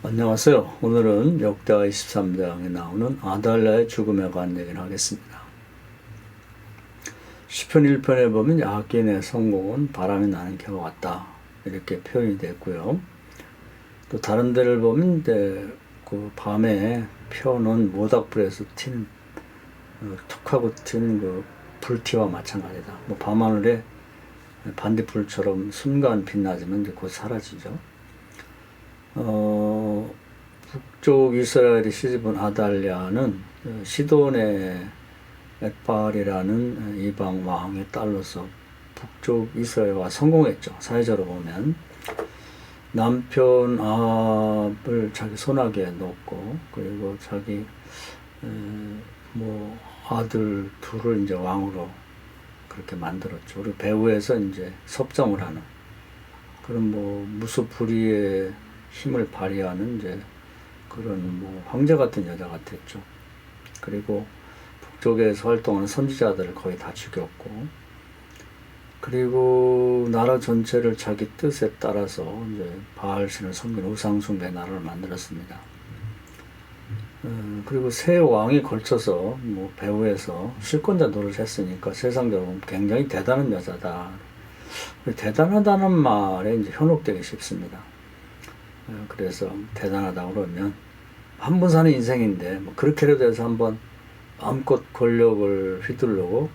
안녕하세요. 오늘은 역대하 23장에 나오는 아달랴의 죽음에 관한 얘기를 하겠습니다. 시편 1편에 보면 야긴의 성공은 바람이 나는 겨와 같다 이렇게 표현이 됐고요. 또 다른 데를 보면 그 밤에 펴놓은 모닥불에서 튀는 툭하고 튀는 그 불티와 마찬가지다. 뭐 밤하늘에 반딧불처럼 순간 빛나지만 이제 곧 사라지죠. 북쪽 이스라엘의 시집온 아달랴는 시돈의 엣발이라는 이방 왕의 딸로서 북쪽 이스라엘과 성공했죠. 사회적으로 보면 남편 아합을 자기 손아귀에 놓고, 그리고 자기 아들 둘을 이제 왕으로 그렇게 만들었죠. 그리고 배후에서 이제 섭정을 하는 그런 무소불위의 힘을 발휘하는 이제 그런 황제 같은 여자가 됐죠. 그리고 북쪽에서 활동하는 선지자들을 거의 다 죽였고, 그리고 나라 전체를 자기 뜻에 따라서 이제 바알신을 섬기는 우상숭배 나라를 만들었습니다. 그리고 세 왕이 걸쳐서 배후에서 실권자 노릇을 했으니까 세상적으로 굉장히 대단한 여자다. 대단하다는 말에 이제 현혹되기 쉽습니다. 그래서 대단하다고 그러면 한 번 사는 인생인데 그렇게라도 해서 한번 마음껏 권력을 휘두르고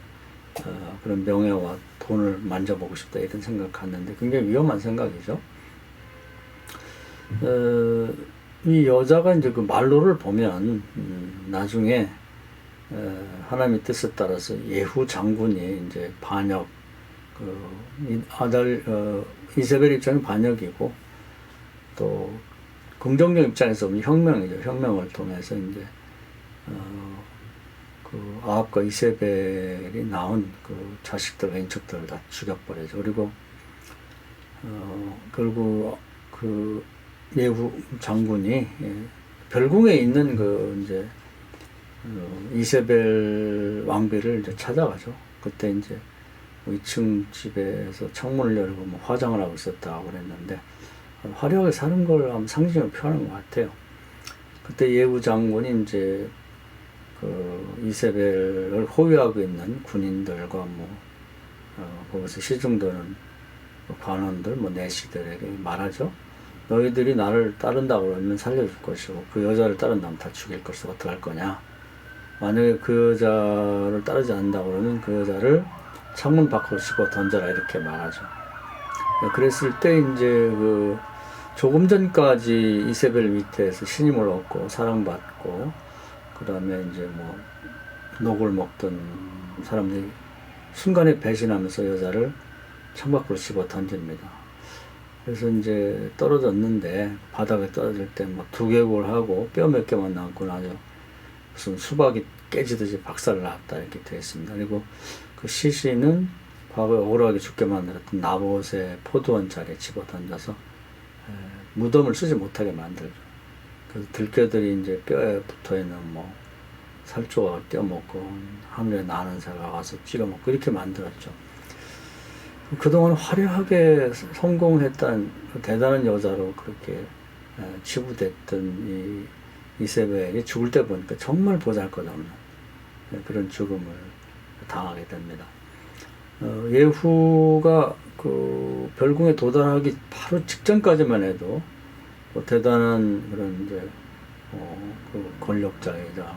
그런 명예와 돈을 만져보고 싶다 이런 생각하는데 굉장히 위험한 생각이죠. 이 여자가 이제 그 말로를 보면 나중에 하나님의 뜻에 따라서 예후 장군이 이제 반역, 이세벨 입장은 반역이고, 또 긍정적 입장에서 보면 혁명이죠. 혁명을 통해서 이제 그 아합과 이세벨이 낳은 그 자식들, 인척들을 다 죽여버리죠. 그리고 결국 그 예후 장군이 별궁에 있는 그 이제 이세벨 왕비를 이제 찾아가죠. 그때 이제 2층 집에서 창문을 열고 화장을 하고 있었다고 그랬는데, 화려하게 사는 걸 상징으로 표현한 것 같아요. 그때 예후 장군이 이제 그 이세벨을 호위하고 있는 군인들과 거기서 시중드는 관원들, 내시들에게 말하죠. 너희들이 나를 따른다고 그러면 살려줄 것이고, 그 여자를 따른다면 다 죽일 것이고, 어떡할 거냐. 만약에 그 여자를 따르지 않는다고 그러면 그 여자를 창문 밖으로 집어 던져라 이렇게 말하죠. 그랬을 때 이제 조금 전까지 이세벨 밑에서 신임을 얻고 사랑받고, 그 다음에 이제 녹을 먹던 사람들이 순간에 배신하면서 여자를 창밖으로 집어 던집니다. 그래서 이제 떨어졌는데, 바닥에 떨어질 때 두개골 하고 뼈 몇 개만 남고 나죠. 무슨 수박이 깨지듯이 박살을 났다 이렇게 되어 있습니다. 그리고 그 시신은 과거에 억울하게 죽게 만들었던 나봇의 포도원 자리에 집어 던져서 무덤을 쓰지 못하게 만들죠. 그래서 들깨들이 이제 뼈에 붙어 있는 살조각을 떼어먹고 하늘에 나는 새가 와서 찌려먹고 이렇게 만들었죠. 그동안 화려하게 성공했던 대단한 여자로 그렇게 치부됐던 이세벨이 죽을 때 보니까 정말 보잘것없는 그런 죽음을 당하게 됩니다. 예후가 그 별궁에 도달하기 바로 직전까지만 해도 대단한 그런 이제 그 권력자이자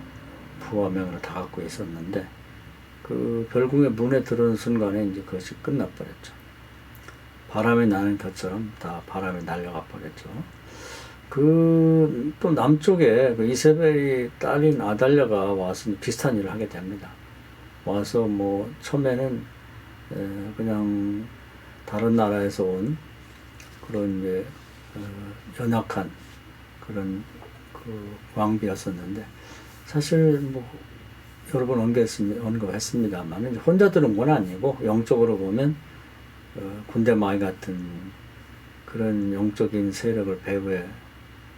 부와 명예를 다 갖고 있었는데, 그 별궁의 문에 들어오는 순간에 이제 그것이 끝나버렸죠. 바람이 나는 것처럼 다 바람이 날려가 버렸죠. 또 남쪽에 그 이세벨이 딸인 아달랴가 와서 비슷한 일을 하게 됩니다. 와서 처음에는 그냥 다른 나라에서 온 그런 이제 연약한 그런 그 왕비였었는데, 사실 여러 번 언급했습니다만 혼자 들은 건 아니고 영적으로 보면 군대 마이 같은 그런 영적인 세력을 배후에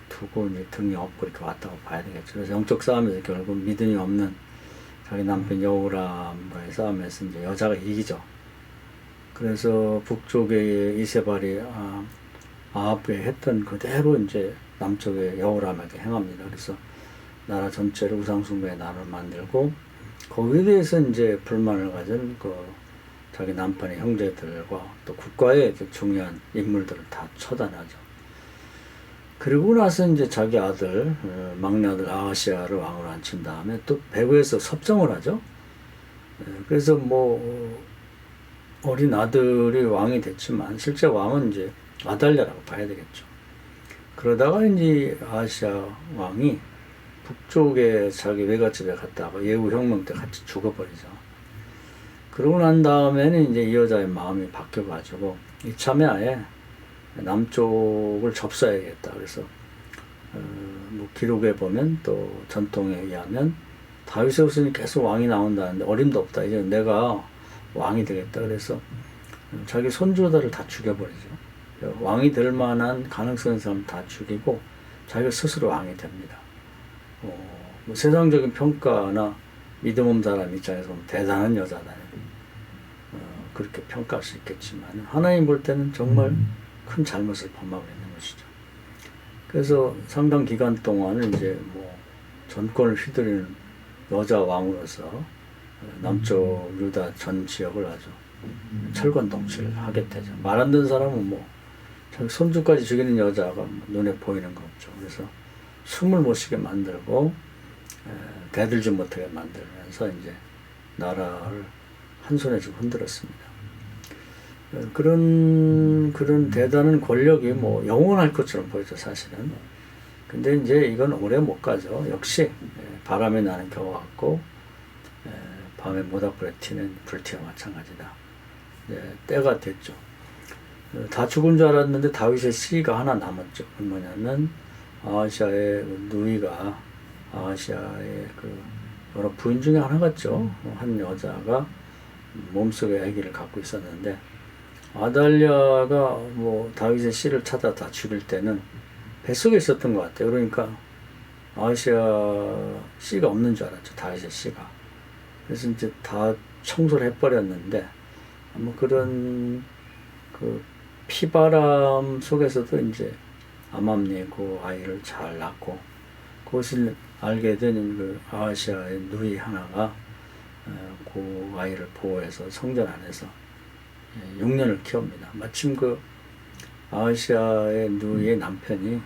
두고 이제 등이 없고 이렇게 왔다고 봐야 되겠죠. 그래서 영적 싸움에서 결국 믿음이 없는 자기 남편 여호람과의 싸움에서 이제 여자가 이기죠. 그래서 북쪽의 이세발이 아합에 했던 그대로 이제 남쪽의 여호람에게 행합니다. 그래서 나라 전체를 우상숭배의 나라를 만들고 거기에 대해서 이제 불만을 가진 그 자기 남편의 형제들과 또 국가의 중요한 인물들을 다 처단하죠. 그리고 나서 이제 자기 아들, 막내 아들 아하시야를 왕으로 앉힌 다음에 또 배후에서 섭정을 하죠. 그래서 뭐 어린 아들이 왕이 됐지만 실제 왕은 이제 아달랴라고 봐야 되겠죠. 그러다가 이제 아하시야 왕이 북쪽에 자기 외갓집에 갔다가 예후 혁명 때 같이 죽어버리죠. 그러고 난 다음에는 이제 이 여자의 마음이 바뀌어가지고 이참에 아예 남쪽을 접수해야겠다. 그래서 뭐 기록에 보면 또 전통에 의하면 다윗의 후손이 계속 왕이 나온다는데 어림도 없다. 이제 내가 왕이 되겠다. 그래서 자기 손주들을 다 죽여버리죠. 왕이 될 만한 가능성 있는 사람 다 죽이고 자기가 스스로 왕이 됩니다. 뭐 세상적인 평가나 믿음 없는 사람 입장에서 보면 대단한 여자다. 그렇게 평가할 수 있겠지만 하나님 볼 때는 정말 큰 잘못을 범하고 있는 것이죠. 그래서 상당 기간 동안은 이제 뭐 전권을 휘두르는 여자 왕으로서 남쪽 유다 전 지역을 아주 철권 통치를 하게 되죠. 말 안 듣는 사람은 뭐 손주까지 죽이는 여자가 눈에 보이는 거 없죠. 그래서 숨을 못 쉬게 만들고 대들지 못하게 만들면서 이제 나라를 한 손에 좀 흔들었습니다. 그런 대단한 권력이 뭐 영원할 것처럼 보이죠, 사실은. 근데 이제 이건 오래 못 가죠. 역시 바람에 나는 겨와 같고 밤에 모닥불에 튀는 불티와 마찬가지다. 때가 됐죠. 다 죽은 줄 알았는데 다윗의 씨가 하나 남았죠. 그 뭐냐면 아하시아의 누이가 아하시아의 그 여러 부인 중에 하나 같죠. 한 여자가 몸속에 아기를 갖고 있었는데 아달랴가 뭐 다윗의 씨를 찾아 다 죽일 때는 뱃속에 있었던 것 같아요. 그러니까 아하시아 씨가 없는 줄 알았죠. 다윗의 씨가. 그래서 이제 다 청소를 해버렸는데 뭐 그런 그 피바람 속에서도 이제 암암리고 아이를 잘 낳고 그것을 알게 된 그 아하시아의 누이 하나가 그 아이를 보호해서 성전 안에서 6년을 키웁니다. 마침 그 아하시아의 누이의 남편이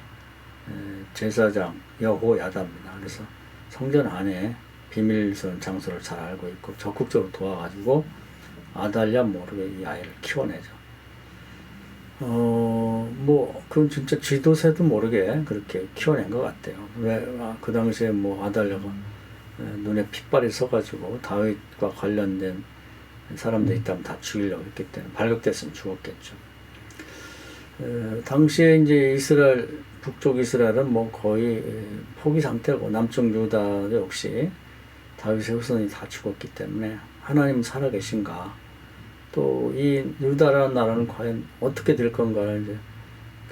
제사장 여호야다입니다. 그래서 성전 안에 비밀스러운 장소를 잘 알고 있고 적극적으로 도와가지고 아달랴 모르게 이 아이를 키워내죠. 뭐 그건 진짜 쥐도새도 모르게 그렇게 키워낸 것 같아요. 왜 그 당시에 뭐 아달랴가 눈에 핏발이 서가지고 다윗과 관련된 사람들이 있다면 다 죽이려고 했기 때문에 발각됐으면 죽었겠죠. 당시에 이제 이스라엘 북쪽 이스라엘은 뭐 거의 포기 상태고 남쪽 유다 역시 다윗의 후손이 다 죽었기 때문에 하나님 살아계신가, 또 이 유다라는 나라는 과연 어떻게 될 건가를 이제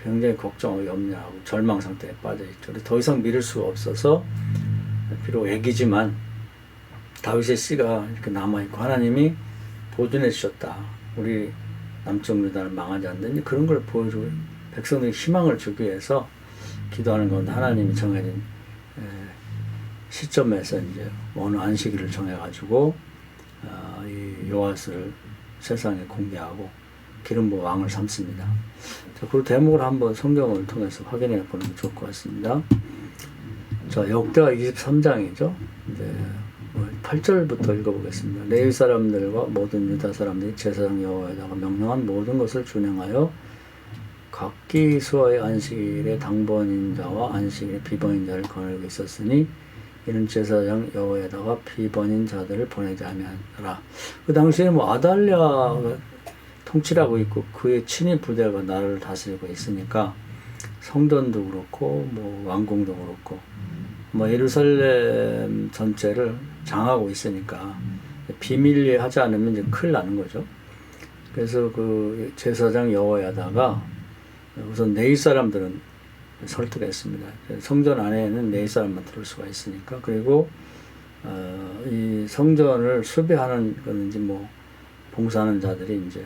굉장히 걱정하고 염려하고 절망 상태에 빠져 있죠. 더 이상 믿을 수가 없어서 비록 애기지만 다윗의 씨가 이렇게 남아있고 하나님이 보존해 주셨다. 우리 남쪽 유다를 망하지 않는 그런 걸 보여주고 백성들이 희망을 주기 위해서 기도하는 건데 하나님이 정해진 시점에서 이제 어느 안식일을 정해가지고 이 요아스를 세상에 공개하고 기름 부어 왕을 삼습니다. 자, 그 대목을 한번 성경을 통해서 확인해 보는 게 좋을 것 같습니다. 자, 역대하 23장이죠. 이제 8절부터 읽어보겠습니다. 레위 사람들과 모든 유다 사람들이 제사장 여호와에다가 명령한 모든 것을 준행하여 각기 수하의 안식일에 당번인 자와 안식일에 비번인 자를 거느리고 있었으니 이는 제사장 여호와에다가 비번인 자들을 보내지 아니하라. 그 당시에 뭐 아달랴가 통치하고 있고 그의 친위 부대가 나라를 다스리고 있으니까 성전도 그렇고 뭐 왕궁도 그렇고 뭐 예루살렘 전체를 장하고 있으니까 비밀리에 하지 않으면 이제 큰일 나는 거죠. 그래서 그 제사장 여호야다가 우선 네일 사람들은 설득했습니다. 성전 안에는 네일 사람만 들어올 수가 있으니까. 그리고 이 성전을 수비하는 거는지 뭐 봉사하는 자들이 이제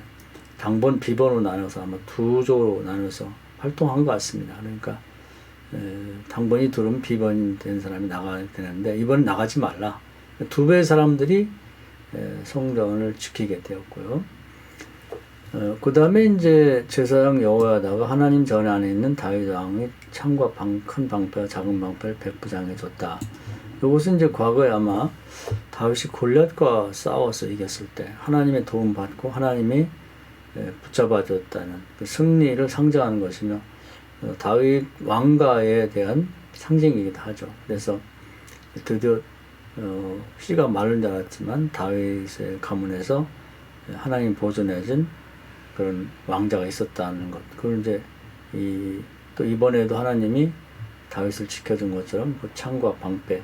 당번 비번으로 나눠서 아마 두 조로 나눠서 활동한 것 같습니다. 그러니까 당번이 두르면 비번이 된 사람이 나가야 되는데 이번엔 나가지 말라. 2배의 사람들이 성전을 지키게 되었고요. 그 다음에 이제 제사장 여호야다가 하나님 전 안에 있는 다윗 왕의 창과 큰 방패와 작은 방패를 백부장해 줬다. 이것은 이제 과거에 아마 다윗이 골리앗과 싸워서 이겼을 때 하나님의 도움 받고 하나님이 붙잡아 줬다는 그 승리를 상징하는 것이며 다윗 왕가에 대한 상징이기도 하죠. 그래서 드디어 씨가 마른 줄 알았지만 다윗의 가문에서 하나님 보존해준 그런 왕자가 있었다는 것. 그걸 이제 또 이번에도 하나님이 다윗을 지켜준 것처럼 그 창과 방패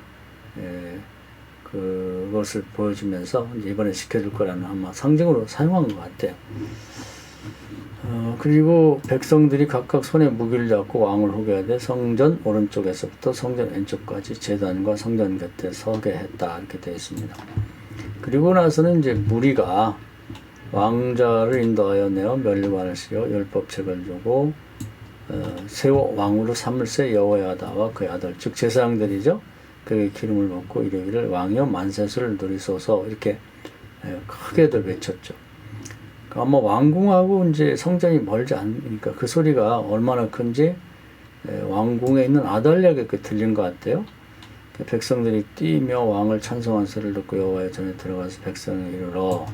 그것을 보여주면서 이번에 지켜줄 거라는 아마 상징으로 사용한 것 같아요. 그리고 백성들이 각각 손에 무기를 잡고 왕을 호개하되 성전 오른쪽에서부터 성전 왼쪽까지 제단과 성전 곁에 서게 했다. 이렇게 되어 있습니다. 그리고 나서는 이제 무리가 왕자를 인도하여 내어 면류관을 씌워 율법책을 주고 세워 왕으로 삼을세 여호야다와 그의 아들 즉 제사장들이죠. 그에게 기름을 붓고 이르기를 왕이여 만세수를 누리소서 이렇게 크게들 외쳤죠. 아마 왕궁하고 이제 성전이 멀지 않으니까 그 소리가 얼마나 큰지 왕궁에 있는 아달랴에게 들린 것 같아요. 백성들이 뛰며 왕을 찬송한 소리를 듣고 여호와의 전에 들어가서 백성에 이르러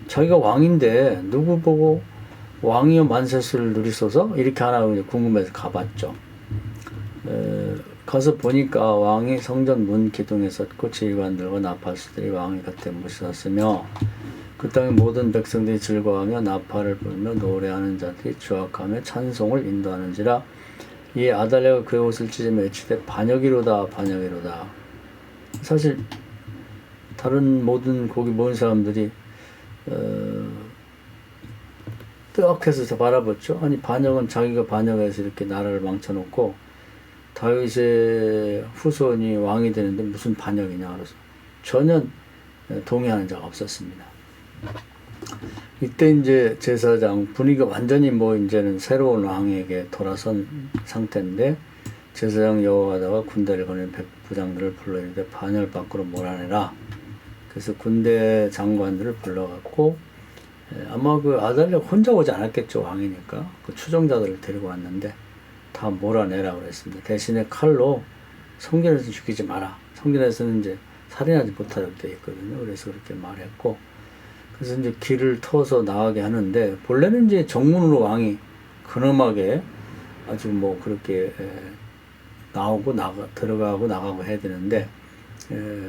자기가 왕인데 누구 보고 왕이여 만세수를 누리소서 이렇게 하나 궁금해서 가봤죠. 가서 보니까 왕이 성전 문 기둥에 섰고 지휘관들과 나팔수들이 왕의 곁에 모셨으며 그 땅의 모든 백성들이 즐거워하며 나팔을 불며 노래하는 자들이 주악하며 찬송을 인도하는지라. 이에 아달랴가 그의 옷을 찢으며 외치되 반역이로다 반역이로다. 사실 다른 모든 거기 모인 사람들이 뜨악해서 바라봤죠. 아니 반역은 자기가 반역해서 이렇게 나라를 망쳐놓고 다윗의 후손이 왕이 되는데 무슨 반역이냐 그래서 전혀 동의하는 자가 없었습니다. 이때 이제 제사장 분위기가 완전히 이제는 새로운 왕에게 돌아선 상태인데 제사장 여호야다가 군대를 거는 백부장들을 불러 이르되 반열 밖으로 몰아내라. 그래서 군대 장관들을 불러갖고 아마 그 아달랴 혼자 오지 않았겠죠. 왕이니까 그 추종자들을 데리고 왔는데 다 몰아내라 그랬습니다. 대신에 칼로 성전에서 죽이지 마라. 성전에서는 이제 살인하지 못하도록 되어 있거든요. 그래서 그렇게 말했고 그래서 이제 길을 터서 나가게 하는데 본래는 이제 정문으로 왕이 근엄하게 아주 그렇게 들어가고 나가고 해야 되는데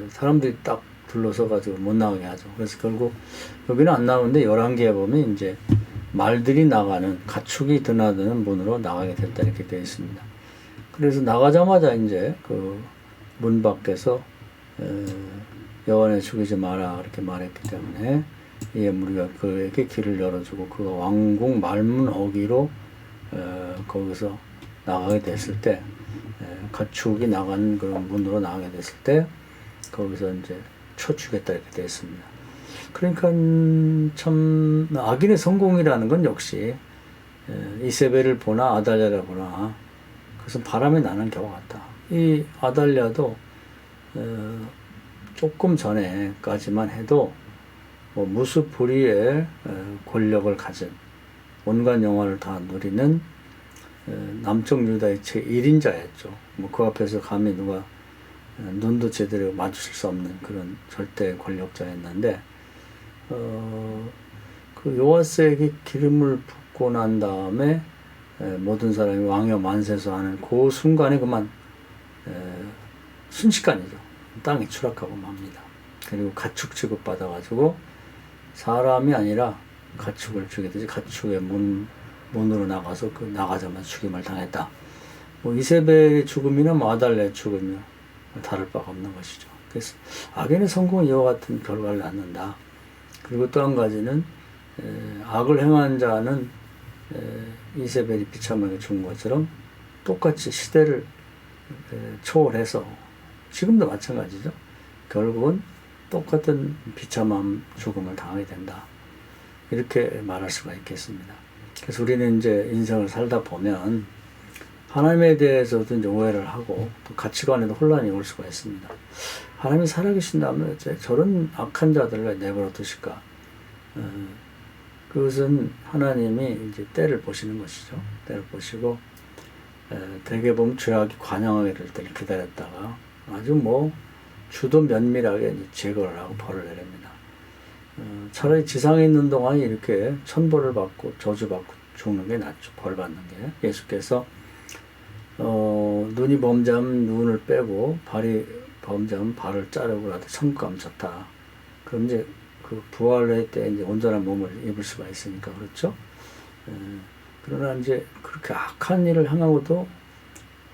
사람들이 딱 둘러서 가지고 못 나가게 하죠. 그래서 결국 여기는 안 나오는데 11개에 보면 이제 말들이 나가는 가축이 드나드는 문으로 나가게 됐다 이렇게 되어 있습니다. 그래서 나가자마자 이제 그 문 밖에서 여호와를 죽이지 마라 이렇게 말했기 때문에 이에 우리가 그에게 길을 열어주고 그가 왕궁 말문 어기로 거기서 나가게 됐을 때 가축이 나가는 그런 문으로 나가게 됐을 때 거기서 이제 쳐주겠다 이렇게 되어 있습니다. 그러니까 참 악인의 성공이라는 건 역시 이세벨을 보나 아달랴를 보나 그것은 바람에 나는 겨와 같다. 이 아달랴도 조금 전에까지만 해도 무수부리의 권력을 가진 온갖 영화를 다 누리는 남쪽 유다의 제1인자였죠. 그 앞에서 감히 누가 눈도 제대로 마주칠 수 없는 그런 절대 권력자였는데 그 요아스에게 기름을 붓고 난 다음에 모든 사람이 왕여 만세서 하는 그 순간에 그만 순식간이죠. 땅에 추락하고 맙니다. 그리고 가축 취급받아가지고 사람이 아니라 가축을 죽이듯이 가축의 문으로 나가서 그 나가자마자 죽임을 당했다. 이세벨의 죽음이나 아달랴의 죽음이나 다를 바가 없는 것이죠. 그래서 악인의 성공은 이와 같은 결과를 낳는다. 그리고 또 한 가지는 악을 행한 자는 이세벨이 비참하게 죽은 것처럼 똑같이 시대를 초월해서 지금도 마찬가지죠. 결국은 똑같은 비참한 죽음을 당하게 된다. 이렇게 말할 수가 있겠습니다. 그래서 우리는 이제 인생을 살다 보면 하나님에 대해서도 이제 오해를 하고 또 가치관에도 혼란이 올 수가 있습니다. 하나님이 살아계신다면 이제 저런 악한 자들을 왜 내버려 두실까? 그것은 하나님이 이제 때를 보시는 것이죠. 때를 보시고 대개 보면 죄악이 관영하게 될 때를 기다렸다가 아주 뭐 주도 면밀하게 제거를 하고 벌을 내립니다. 차라리 지상에 있는 동안에 이렇게 천벌을 받고 저주받고 죽는 게 낫죠. 벌 받는 게. 예수께서 눈이 범죄하면 눈을 빼고 발이 범죄하면 발을 자르고라도 천국 가면 좋다. 그럼 이제 그 부활의 때 이제 온전한 몸을 입을 수가 있으니까 그렇죠. 그러나 이제 그렇게 악한 일을 향하고도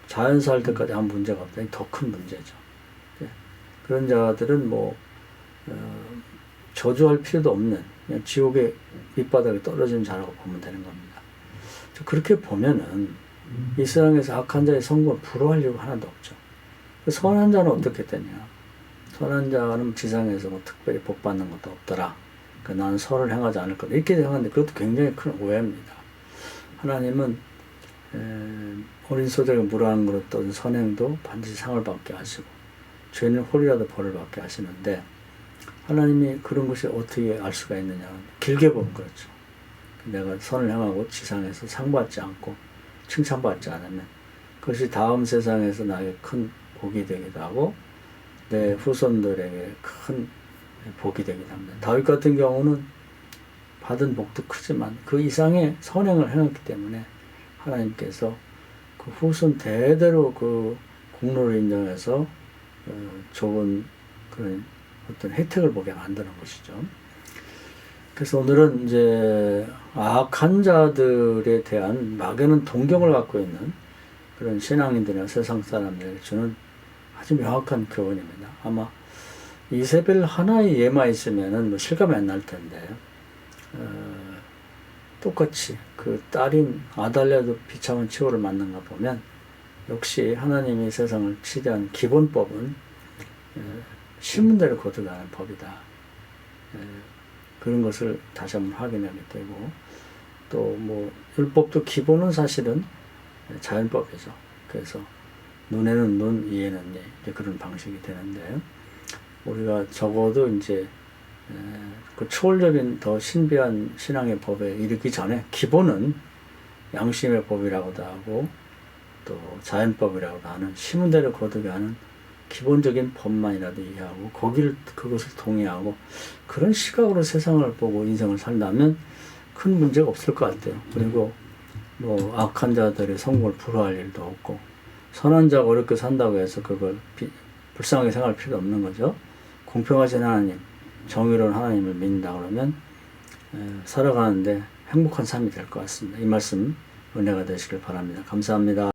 자연사 할 때까지 아무 문제가 없다. 더 큰 문제죠. 그런 자들은 뭐 저주할 필요도 없는 그냥 지옥의 밑바닥에 떨어지는 자라고 보면 되는 겁니다. 그렇게 보면은 이 세상에서 악한 자의 성공을 부러워하려고 하나도 없죠. 선한 자는 어떻게 되냐? 선한 자는 지상에서 뭐 특별히 복 받는 것도 없더라. 그러니까 나는 선을 행하지 않을 거다. 이렇게 생각하는데 그것도 굉장히 큰 오해입니다. 하나님은 어린 소들에게 물 한 그릇 떠든 선행도 반드시 상을 받게 하시고 죄는 홀이라도 벌을 받게 하시는데 하나님이 그런 것이 어떻게 알 수가 있느냐. 길게 보면 그렇죠. 내가 선을 행하고 지상에서 상 받지 않고 칭찬받지 않으면 그것이 다음 세상에서 나에게 큰 복이 되기도 하고 내 후손들에게 큰 복이 되기도 합니다. 다윗 같은 경우는 받은 복도 크지만 그 이상의 선행을 행했기 때문에 하나님께서 그 후손 대대로 그 공로를 인정해서 좋은 그런 어떤 혜택을 보게 만드는 것이죠. 그래서 오늘은 이제 악한 자들에 대한 막연한 동경을 갖고 있는 그런 신앙인들이나 세상 사람들에게 주는 아주 명확한 교훈입니다. 아마 이세벨 하나의 예만 있으면은 뭐 실감이 안 날 텐데, 똑같이 그 딸인 아달랴도 비참한 치호를 만난 거 보면 역시 하나님이 세상을 치대한 기본법은 신문대로 거듭나는 법이다. 그런 것을 다시 한번 확인하게 되고 또 뭐 율법도 기본은 사실은 자연법이죠. 그래서 눈에는 눈, 이에는 예, 이제 그런 방식이 되는데 우리가 적어도 이제 그 초월적인 더 신비한 신앙의 법에 이르기 전에 기본은 양심의 법이라고도 하고 또 자연법이라고도 하는 신문대로 거두게 하는 기본적인 법만이라도 이해하고 그것을 동의하고 그런 시각으로 세상을 보고 인생을 산다면 큰 문제가 없을 것 같아요. 그리고 뭐 악한 자들의 성공을 부러워할 일도 없고 선한 자가 어렵게 산다고 해서 그걸 불쌍하게 생각할 필요도 없는 거죠. 공평하신 하나님, 정의로운 하나님을 믿는다 그러면 살아가는데 행복한 삶이 될 것 같습니다. 이 말씀 은혜가 되시길 바랍니다. 감사합니다.